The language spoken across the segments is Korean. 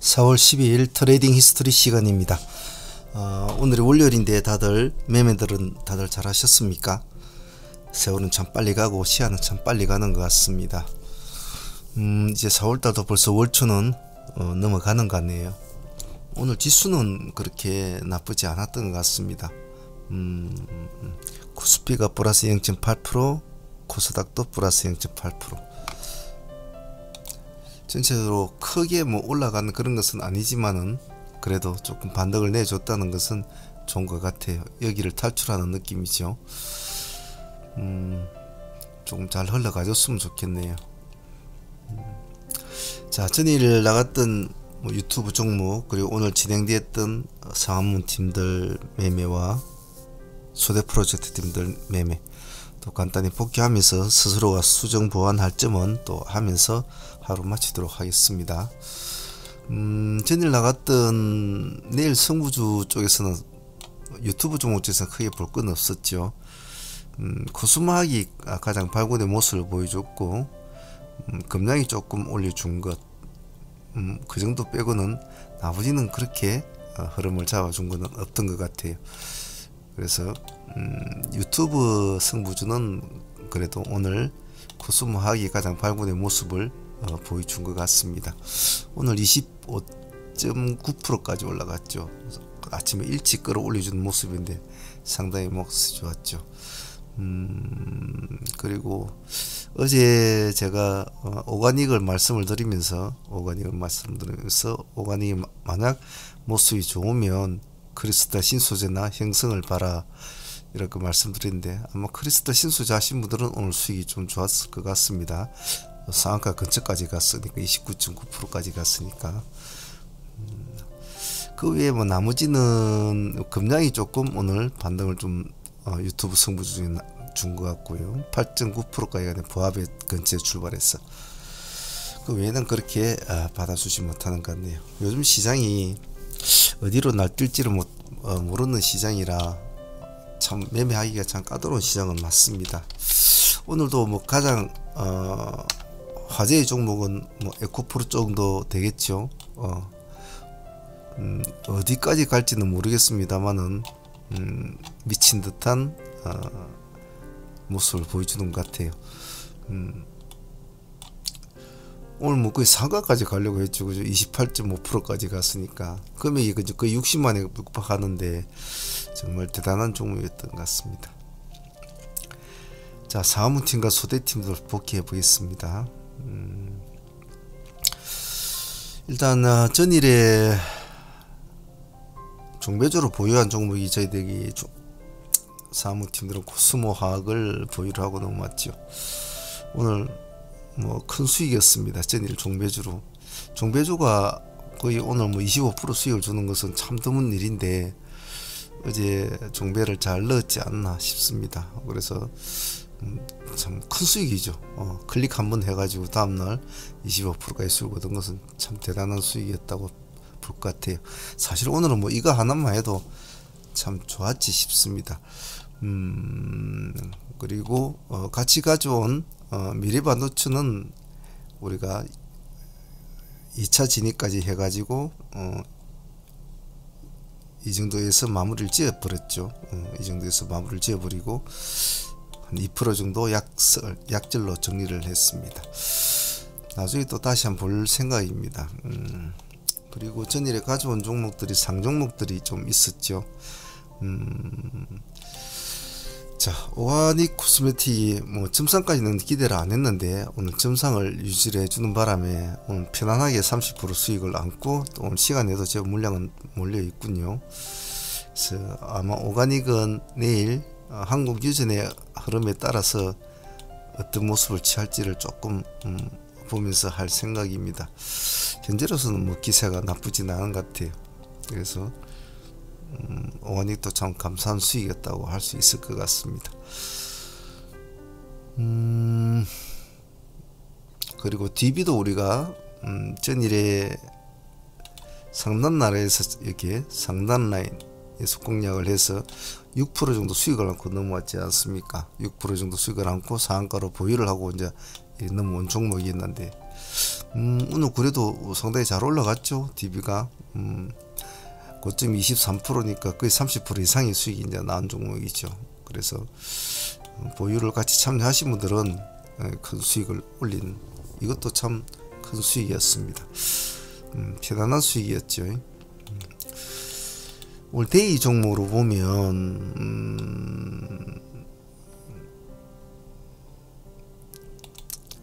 4월 12일 트레이딩 히스토리 시간입니다. 오늘이 월요일인데 다들 매매들은 다들 잘 하셨습니까? 세월은 참 빨리 가고 시간은 참 빨리 가는 것 같습니다. 이제 4월달도 벌써 월초는 넘어가는 것 같네요. 오늘 지수는 그렇게 나쁘지 않았던 것 같습니다. 코스피가 플러스 0.8%, 코스닥도 플러스 0.8%. 전체적으로 크게 올라가는 그런 것은 아니지만은 그래도 조금 반등을 내줬다는 것은 좋은 것 같아요. 여기를 탈출하는 느낌이죠. 조금 잘 흘러가줬으면 좋겠네요. 자, 전일 나갔던 유튜브 종목, 그리고 오늘 진행되었던 상한문 팀들 매매와 소대 프로젝트 팀들 매매 또 간단히 복귀하면서 스스로가 수정 보완할 점은 또 하면서 하루 마치도록 하겠습니다. 전일 나갔던 내일 성부주 쪽에서는 유튜브 종목 중에서 크게 볼 건 없었죠. 코스모학이 가장 발군의 모습을 보여줬고, 금량이 조금 올려준 것, 그 정도 빼고는 나머지는 그렇게 흐름을 잡아준 것은 없던 것 같아요. 그래서 유튜브 승부주는 그래도 오늘 코스모학이 가장 발군의 모습을 보여준 것 같습니다. 오늘 25.9%까지 올라갔죠. 아침에 일찍 끌어올려준 모습인데 상당히 몫이 좋았죠. 그리고 어제 제가 오가닉을 말씀을 드리면서 오가닉이 만약 모습이 좋으면 크리스탈 신소재나 형성을 봐라 이렇게 말씀드렸는데, 아마 크리스탈 신소재 하신 분들은 오늘 수익이 좀 좋았을 것 같습니다. 상한가 근처까지 갔으니까 29.9%까지 갔으니까. 그 외에 나머지는 금량이 조금 오늘 반등을 좀 유튜브 승부주 중에 준 것 같고요. 8.9%까지 가는 부합의 근처에 출발했어. 그 외에는 그렇게 받아주지 못하는 것 같네요. 요즘 시장이 어디로 날뛸지를 모르는 시장이라 참 매매하기가 참 까다로운 시장은 맞습니다. 오늘도 가장 화제의 종목은 에코프로 정도 되겠죠. 어디까지 갈지는 모르겠습니다만은 미친 듯한 모습을 보여주는 것 같아요. 오늘 거의 상가까지 가려고 했죠. 그죠? 28.5%까지 갔으니까 금액이 거의 60만에 육박하는데 정말 대단한 종목이었던 것 같습니다. 자, 상하문팀과 소대팀들 복귀해 보겠습니다. 일단 전일에 종배주로 보유한 종목이 저희들이 상하문팀들은 코스모화학을 보유를 하고 넘어왔죠. 오늘 큰 수익이었습니다. 전일 종배주가 거의 오늘 25% 수익을 주는 것은 참 드문 일인데 어제 종배를 잘 넣었지 않나 싶습니다. 그래서 참 큰 수익이죠. 클릭 한번 해가지고 다음날 25%까지 수익을 얻은 것은 참 대단한 수익이었다고 볼 것 같아요. 사실 오늘은 이거 하나만 해도 참 좋았지 싶습니다. 그리고 같이 가져온 미래반도체는 우리가 2차 진입까지 해가지고 이 정도에서 마무리를 지어버렸죠. 이 정도에서 마무리를 지어버리고 한 2% 정도 약절로 정리를 했습니다. 나중에 또 다시 한번 볼 생각입니다. 그리고 전일에 가져온 종목들이 상종목들이 좀 있었죠. 자, 오가닉 코스메틱이 점상까지는 기대를 안 했는데 오늘 점상을 유지를 해주는 바람에 오늘 편안하게 30% 수익을 안고 또 오늘 시간에도 제 물량은 몰려 있군요. 그래서 아마 오가닉은 내일 한국 유전의 흐름에 따라서 어떤 모습을 취할지를 조금 보면서 할 생각입니다. 현재로서는 기세가 나쁘진 않은 것 같아요. 그래서 오가닉도 참 감사한 수익이었다고 할 수 있을 것 같습니다. 그리고 DB도 우리가 전일에 상단나라에서 이렇게 상단 라인에서 공략을 해서 6% 정도 수익을 안고 넘어왔지 않습니까? 6% 정도 수익을 안고 상한가로 보유를 하고 이제 넘어온 종목이 있는데 오늘 그래도 상당히 잘 올라갔죠. DB가 고점 23%니까 거의 30% 이상의 수익이 이제 나온 종목이죠. 그래서 보유를 같이 참여하신 분들은 큰 수익을 올린, 이것도 참 큰 수익이었습니다. 대단한 수익이었죠. 오늘 데이 종목으로 보면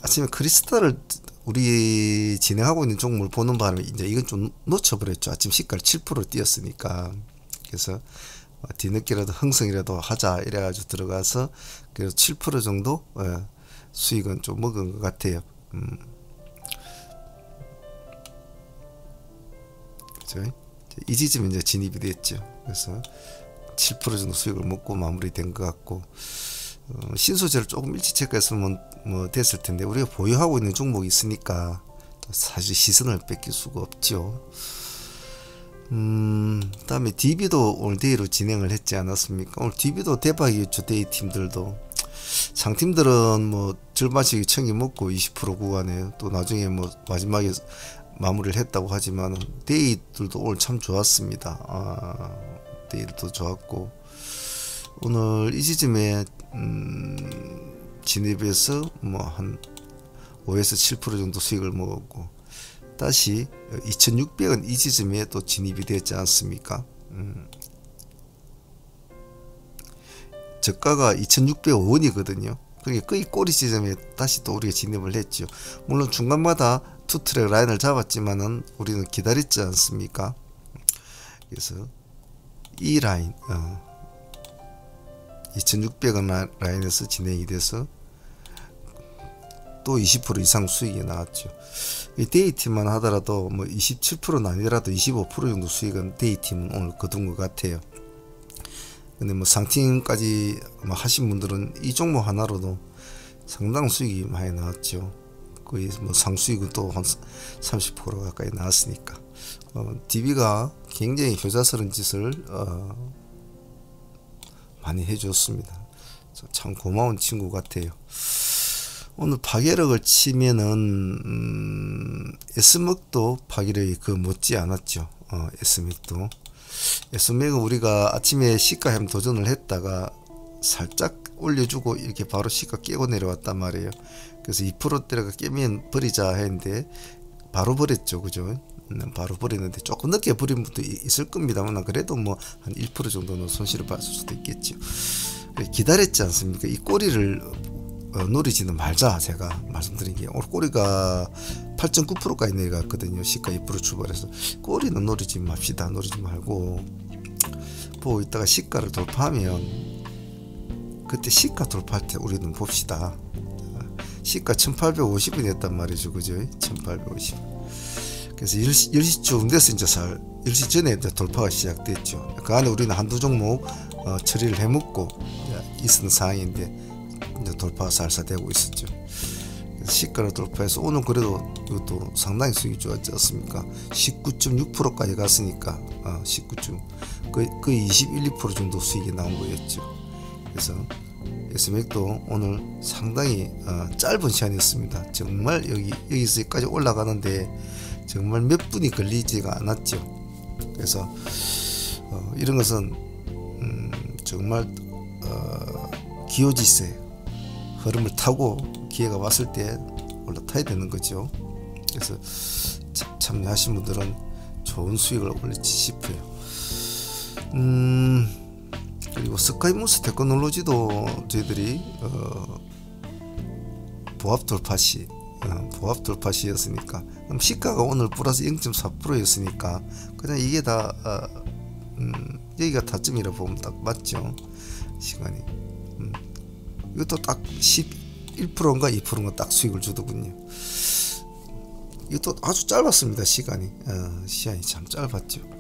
아침에 크리스탈을 우리 진행하고 있는 종목을 보는 바람에 이제 이건 좀 놓쳐버렸죠. 아침 시가를 7% 뛰었으니까. 그래서 뒤늦게라도 흥성이라도 하자 이래가지고 들어가서 그래서 7% 정도 수익은 좀 먹은 것 같아요. 그렇죠? 이 지점에 이제 진입이 됐죠. 그래서 7% 정도 수익을 먹고 마무리된 것 같고, 신소재를 조금 일찍 체크했으면 뭐 됐을 텐데 우리가 보유하고 있는 종목이 있으니까 사실 시선을 뺏길 수가 없죠. 다음에 DB도 오늘 데이로 진행을 했지 않았습니까? 오늘 DB도 대박이었죠. 데이 팀들도. 상팀들은 뭐 절반씩 청이 먹고 20% 구간에 또 나중에 뭐 마지막에 마무리를 했다고 하지만 데이들도 오늘 참 좋았습니다. 데이도 좋았고, 오늘 이 지점에 진입해서 뭐 한 5에서 7% 정도 수익을 먹었고, 다시 2600원 이 지점에 또 진입이 되지 않습니까? 저가가 2605원이거든요. 그게 거의 꼬리 지점에 다시 또 우리가 진입을 했죠. 물론 중간마다 투트랙 라인을 잡았지만은 우리는 기다렸지 않습니까? 그래서 이 라인 2600원 라인에서 진행이 돼서 또 20% 이상 수익이 나왔죠. 데이팀만 하더라도 뭐 27%는 아니더라도 25% 정도 수익은 데이팀은 오늘 거둔 것 같아요. 근데 뭐 상팀까지 뭐 하신 분들은 이 종목 하나로도 상당 수익이 많이 나왔죠. 거의 뭐 상수익은 또 한 30% 가까이 나왔으니까 DB가 굉장히 효자스러운 짓을 많이 해줬습니다. 참 고마운 친구 같아요. 오늘 파괴력을 치면은 S맥도 파괴력이 그 못지 않았죠. S맥도. S맥은 우리가 아침에 시가 햄 도전을 했다가 살짝 올려주고 이렇게 바로 시가 깨고 내려왔단 말이에요. 그래서 2%대가 깨면 버리자 했는데 바로 버렸죠. 그죠? 바로 버리는데 조금 늦게 버린 분도 있을 겁니다만 그래도 뭐 한 1% 정도는 손실을 봤을 수도 있겠죠. 기다렸지 않습니까? 이 꼬리를 노리지는 말자 제가 말씀드린 게, 오늘 꼬리가 8.9%까지 내려갔거든요. 시가 2% 출발해서. 꼬리는 노리지 맙시다. 노리지 말고 보고 있다가 시가를 돌파하면 그때 시가 돌파할 때 우리는 봅시다. 시가 1850원이 었단 말이죠. 그죠? 1850. 그래서 10시쯤 돼서 이제 10시 전에 이제 돌파가 시작됐죠. 그 안에 우리는 한두 종목 처리를 해먹고 있었던 상황인데 이제 돌파가 살살되고 있었죠. 시가를 돌파해서 오늘 그래도 이것도 상당히 수익이 좋았지 않습니까? 19.6%까지 갔으니까 19점 거의 21, 2% 정도 수익이 나온 거였죠. 그래서 S맥도 오늘 상당히 짧은 시간이었습니다. 정말 여기서까지 올라가는데 정말 몇 분이 걸리지가 않았죠. 그래서 이런 것은 정말 기호지세 흐름을 타고 기회가 왔을 때 올라타야 되는 거죠. 그래서 참여하신 분들은 좋은 수익을 올리지 싶어요. 그리고 스카이무스 테크놀로지도 저희들이 보합 돌파 시였으니까 그럼 시가가 오늘 플러스 0.4%였으니까 그냥 이게 다 여기가 타점이라 보면 딱 맞죠. 시간이 이것도 딱 11%인가 2%인가 딱 수익을 주더군요. 이것도 아주 짧았습니다. 시간이 참 짧았죠.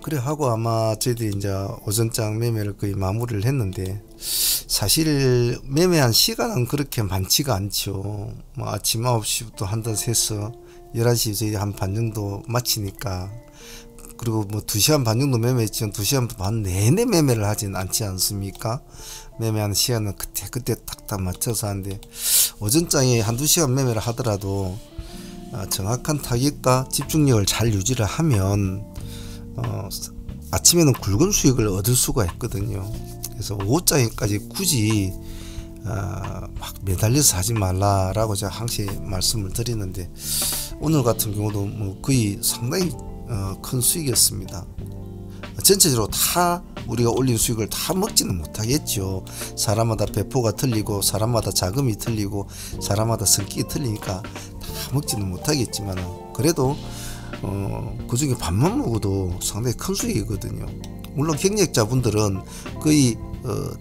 그래 하고 아마 저희들이 이제 오전장 매매를 거의 마무리를 했는데 사실 매매한 시간은 그렇게 많지가 않죠. 뭐 아침 9시부터 한다고 해서 11시 저희 한 반 정도 마치니까 그리고 뭐 2시간 반 정도 매매했지만 2시간 반 내내 매매를 하진 않지 않습니까? 매매하는 시간은 그때 딱딱 맞춰서 하는데, 오전장에 한두 시간 매매를 하더라도 정확한 타깃과 집중력을 잘 유지를 하면 아침에는 굵은 수익을 얻을 수가 있거든요. 그래서 오후장에까지 굳이 막 매달려서 하지 말라라고 제가 항상 말씀을 드리는데, 오늘 같은 경우도 뭐 거의 상당히 큰 수익이었습니다. 전체적으로 다 우리가 올린 수익을 다 먹지는 못하겠죠. 사람마다 배포가 틀리고 사람마다 자금이 틀리고 사람마다 성격이 틀리니까 다 먹지는 못하겠지만, 그래도 그 중에 반만 먹어도 상당히 큰 수익이거든요. 물론 경력자분들은 거의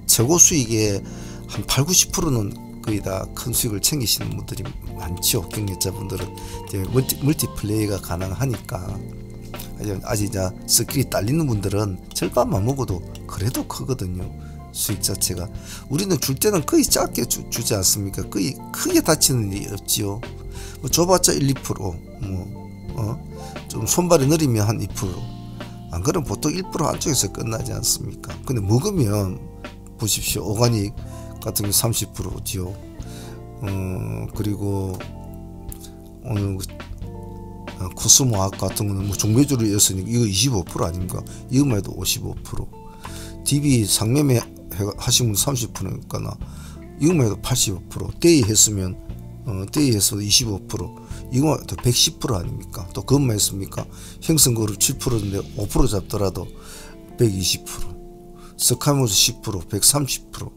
최고 수익의 한 80~90%는 거의 다 큰 수익을 챙기시는 분들이 많죠. 경력자분들은 이제 멀티플레이가 가능하니까. 아직 이제 스킬이 딸리는 분들은 절반만 먹어도 그래도 크거든요. 수익 자체가. 우리는 줄 때는 거의 작게 주지 않습니까? 거의 크게 다치는 일이 없지요. 뭐 줘봤자 1~2%, 좀 손발이 느리면 한 2%, 안 그러면 보통 1% 안쪽에서 끝나지 않습니까? 근데 먹으면 보십시오. 오가닉 같은 게 30%지요. 그리고 오늘 코스모학 같은 거는 뭐 종묘주를 이었으니까 이거 25% 아닙니까? 이것만 해도 55%. DB 상매매 하시면 30%니까 이것만 해도 85%. 데이 했으면 데이 해서 25%. 이거 110% 아닙니까? 또 그것만 했습니까? 형성그룹 7%인데 5% 잡더라도 120%. 스카모스 10%, 130%.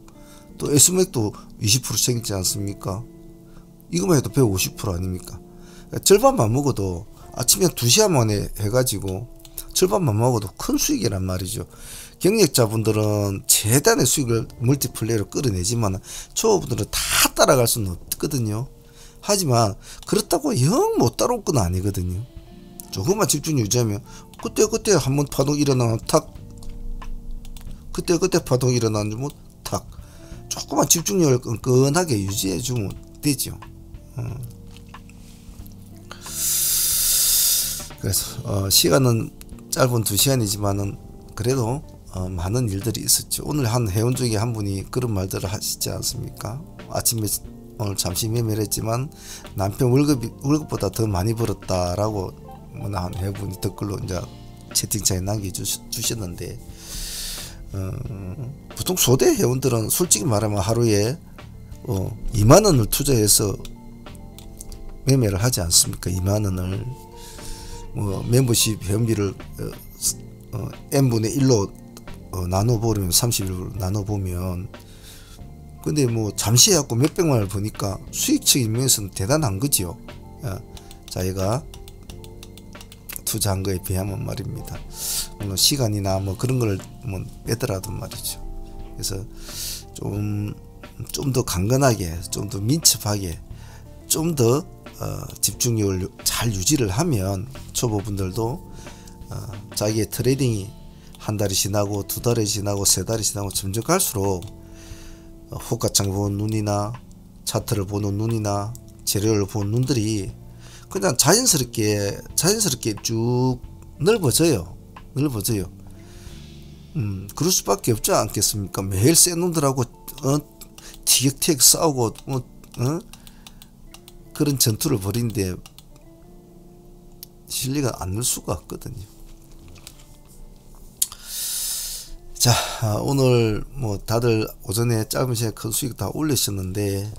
또 S맥도 20% 챙기지 않습니까? 이것만 해도 150% 아닙니까? 절반만 먹어도 아침에 2시간 만에 해가지고 절반만 먹어도 큰 수익이란 말이죠. 경력자분들은 재단의 수익을 멀티플레이로 끌어내지만 초보분들은 다 따라갈 수는 없거든요. 하지만 그렇다고 영 못 따라올 건 아니거든요. 조금만 집중 유지하면 그때 한번 파동 일어나면 탁, 그때 파동 일어나면 뭐 탁, 조금만 집중력을 끈끈하게 유지해 주면 되죠. 그래서 시간은 짧은 2시간이지만은 그래도 많은 일들이 있었죠. 오늘 한 회원 중에 한 분이 그런 말들을 하시지 않습니까? 아침에 오늘 잠시 매매를 했지만 남편 월급보다 더 많이 벌었다라고 한 회원분이 댓글로 이제 채팅창에 남겨주셨는데, 보통 소대 회원들은 솔직히 말하면 하루에 2만원을 투자해서 매매를 하지 않습니까? 2만원을 멤버십 회원비를 n분의 1로 나눠보면 31로 나눠보면, 근데 뭐 잠시 해갖고 몇백만을 버니까 수익적인 면에서는 대단한 거지요. 자기가 투자한 거에 비하면 말입니다. 물론 시간이나 뭐 그런 걸 뭐 빼더라도 말이죠. 그래서 좀 더 강건하게, 좀 더 민첩하게, 좀 더 집중력을 잘 유지를 하면 초보분들도 자기의 트레이딩이 한 달이 지나고 2달이 지나고 3달이 지나고 점점 갈수록 호가창 보는 눈이나 차트를 보는 눈이나 재료를 보는 눈들이 그냥 자연스럽게 쭉 넓어져요. 그럴 수밖에 없지 않겠습니까? 매일 센 놈들하고 티격태격 싸우고 그런 전투를 벌이는데 실리가 안 늘 수가 없거든요. 자, 오늘 뭐 다들 오전에 짧은 시간에 큰 수익 다 올리셨는데,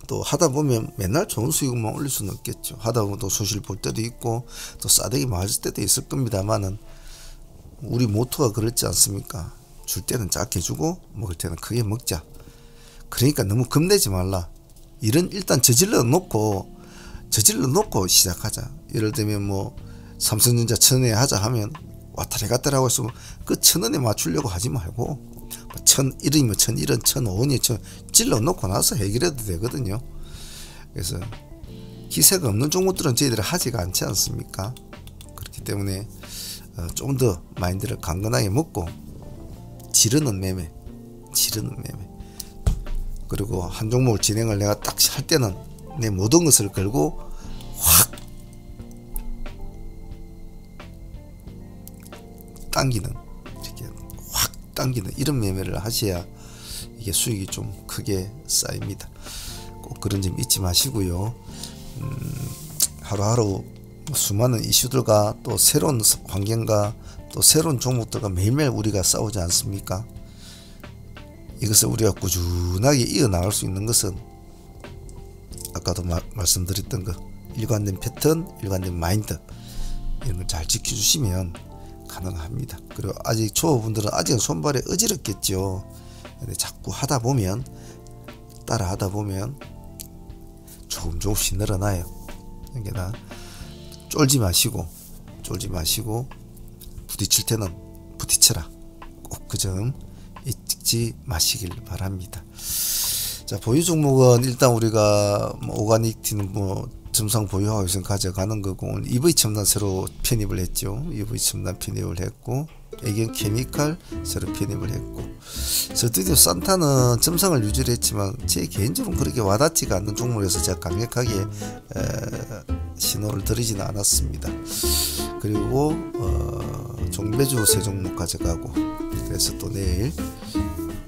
또 하다 보면 맨날 좋은 수익만 올릴 수는 없겠죠. 하다 보면 또 손실 볼 때도 있고 또 싸대기 맞을 때도 있을 겁니다만은, 우리 모토가 그렇지 않습니까? 줄 때는 작게 주고 먹을 때는 크게 먹자. 그러니까 너무 겁내지 말라. 일은 일단 저질러 놓고 시작하자. 예를 들면 뭐 삼성전자 1000원에 하자 하면 왔다리 갔다리 하고 있으면 그 1000원에 맞추려고 하지 말고 1001이면 1001원, 1005원이 찔러 놓고 나서 해결해도 되거든요. 그래서 기세가 없는 종목들은 저희들이 하지가 않지 않습니까? 그렇기 때문에 좀 더 마인드를 강건하게 먹고 지르는 매매, 그리고 한 종목을 진행을 내가 딱 할 때는 내 모든 것을 걸고 확 당기는, 이렇게 확 당기는 이런 매매를 하셔야 이게 수익이 좀 크게 쌓입니다. 꼭 그런 점 잊지 마시고요. 하루하루 수많은 이슈들과 또 새로운 환경과 또 새로운 종목들과 매일매일 우리가 싸우지 않습니까? 이것을 우리가 꾸준하게 이어나갈 수 있는 것은 아까도 말씀드렸던 것, 일관된 패턴, 일관된 마인드, 이런 걸 잘 지켜주시면 가능합니다. 그리고 아직 초보분들은 아직은 손발이 어지럽겠죠. 근데 자꾸 하다 보면, 따라 하다 보면 조금씩 늘어나요. 그러니까 쫄지 마시고 부딪힐 때는 부딪혀라. 꼭 그 점 잊지 마시길 바랍니다. 자, 보유 종목은 일단 우리가 오가닉티는 점상 보유하고 있으면 가져가는 거고, 오늘 EV첨단 새로 편입을 했죠. EV첨단 편입을 했고, 애경 케미칼 새로 편입을 했고, 저 드디어 산타는 점상을 유지를 했지만 제 개인적으로는 그렇게 와닿지가 않는 종목에서 제가 강력하게 신호를 드리지는 않았습니다. 그리고 종배주 세 종목 가져가고, 그래서 또 내일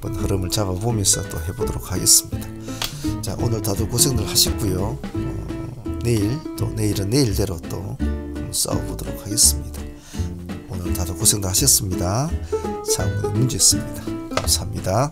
한번 흐름을 잡아보면서 또 해보도록 하겠습니다. 자, 오늘 다들 고생들 하셨고요. 내일은 내일대로 또 싸워보도록 하겠습니다. 오늘 다들 고생들 하셨습니다. 상무의 문제였습니다. 감사합니다.